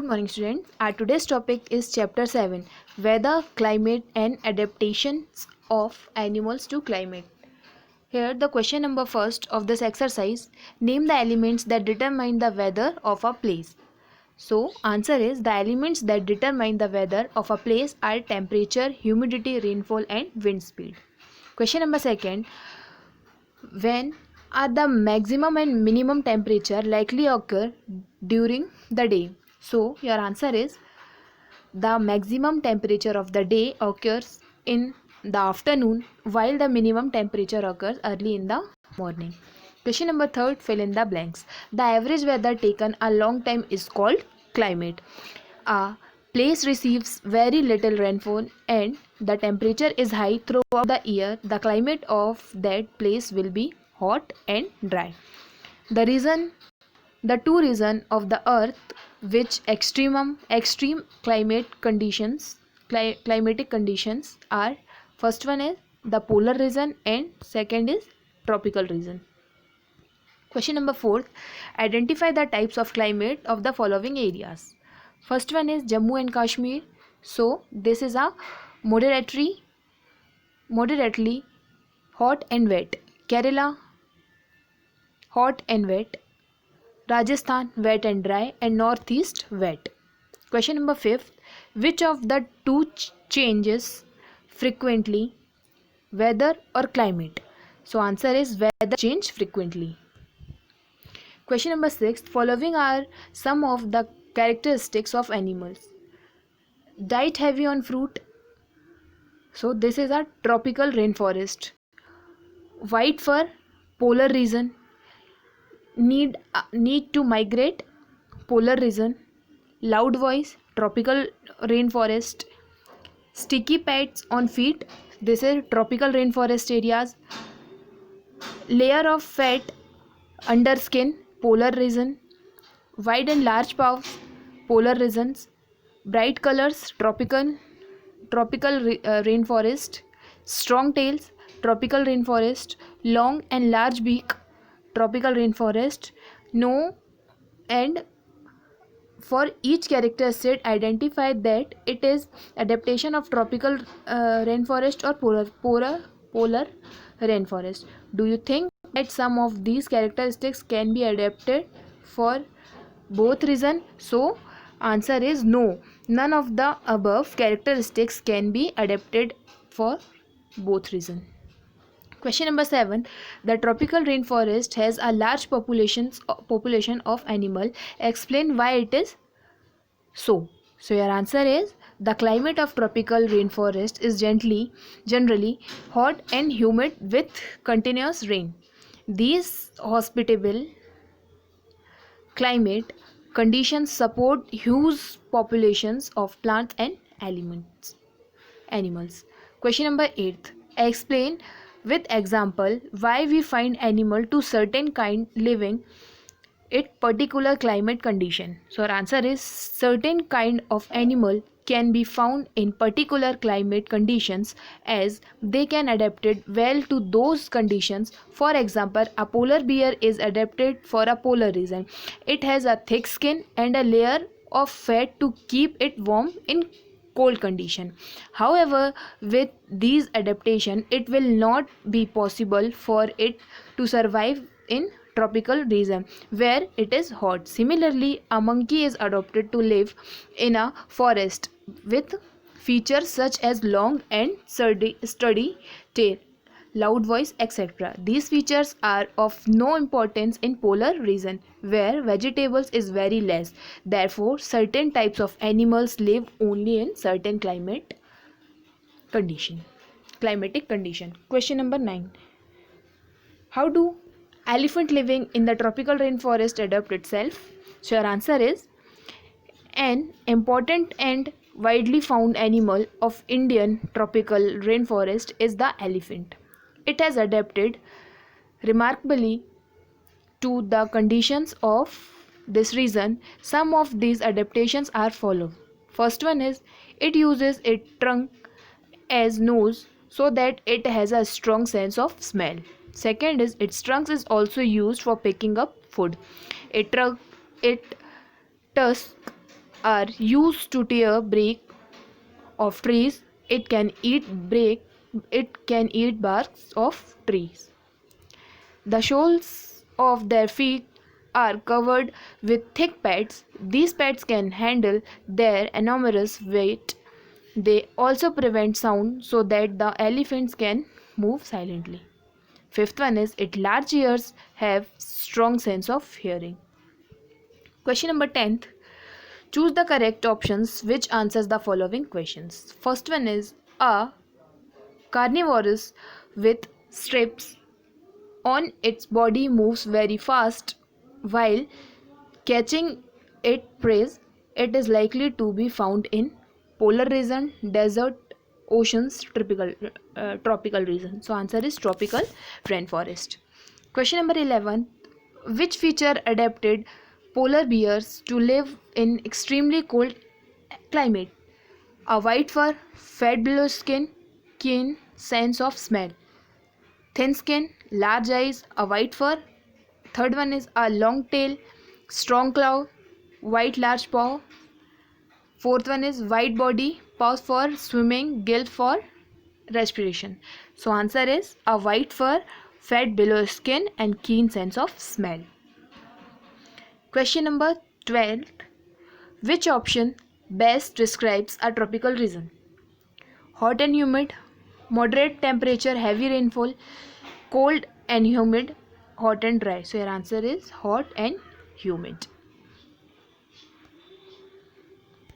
Good morning, students. Our today's topic is Chapter 7, Weather, Climate and Adaptations of Animals to Climate. Here, the question number first of this exercise, name the elements that determine the weather of a place. So, answer is the elements that determine the weather of a place are temperature, humidity, rainfall and wind speed. Question number second, when are the maximum and minimum temperature likely occur during the day? So your answer is the maximum temperature of the day occurs in the afternoon while the minimum temperature occurs early in the morning. Question number third, fill in the blanks. The average weather taken a long time is called climate. A place receives very little rainfall and the temperature is high throughout the year. The climate of that place will be hot and dry. The two reasons of the earth which extreme climatic conditions are, first one is the polar region and second is tropical region. Question number 4, identify the types of climate of the following areas. First one is Jammu and Kashmir. So this is a moderately hot and wet. Kerala, hot and wet. Rajasthan, wet and dry, and northeast, wet. Question number 5, which of the two changes frequently, weather or climate? So answer is weather change frequently. Question number 6, following are some of the characteristics of animals. Diet heavy on fruit. So this is a tropical rainforest. White fur, polar region. Need to migrate, polar region. Loud voice, tropical rainforest. Sticky pads on feet, this is tropical rainforest areas. Layer of fat under skin, polar region. Wide and large paws, polar regions. Bright colors, tropical rainforest. Strong tails, tropical rainforest. Long and large beak, tropical rainforest. No, and for each characteristic identify that it is adaptation of tropical rainforest or polar rainforest. Do you think that some of these characteristics can be adapted for both region? So answer is no, none of the above characteristics can be adapted for both region. Question number 7, the tropical rainforest has a large population of animal. Explain why it is so. So your answer is the climate of tropical rainforest is generally hot and humid with continuous rain. These hospitable climate conditions support huge populations of plants and animals. Question number 8, explain with example why we find animal to certain kind living at particular climate condition. So our answer is certain kind of animal can be found in particular climate conditions as they can adapt it well to those conditions. For example, a polar bear is adapted for a polar region. It has a thick skin and a layer of fat to keep it warm in cold condition. However, with these adaptation it will not be possible for it to survive in tropical region where it is hot. Similarly, a monkey is adapted to live in a forest with features such as long and sturdy tail, loud voice, etc. These features are of no importance in polar region where vegetables is very less. Therefore, certain types of animals live only in certain climatic condition. Question number 9, how do elephant living in the tropical rainforest adapt itself? So your answer is an important and widely found animal of Indian tropical rainforest is the elephant. It has adapted remarkably to the conditions of this region. Some of these adaptations are followed. First one is it uses its trunk as nose so that it has a strong sense of smell. Second is its trunk is also used for picking up food. Its tusk are used to tear bark of trees. It can eat barks of trees. The soles of their feet are covered with thick pads. These pads can handle their enormous weight. They also prevent sound so that the elephants can move silently. Fifth one is its large ears have strong sense of hearing. Question number 10th. Choose the correct options which answers the following questions. First one is a carnivorous with strips on its body moves very fast while catching its prey. It is likely to be found in polar region, desert, oceans, tropical region. So answer is tropical rainforest. Question number 11. Which feature adapted polar bears to live in extremely cold climate? A white fur, fat below skin, keen sense of smell. Thin skin, large eyes, a white fur. Third one is a long tail, strong claw, white large paw. Fourth one is white body, paws for swimming, gill for respiration. So answer is a white fur, fat below skin and keen sense of smell. Question number 12. Which option best describes a tropical region? Hot and humid, moderate temperature, heavy rainfall, cold and humid, hot and dry. So your answer is hot and humid.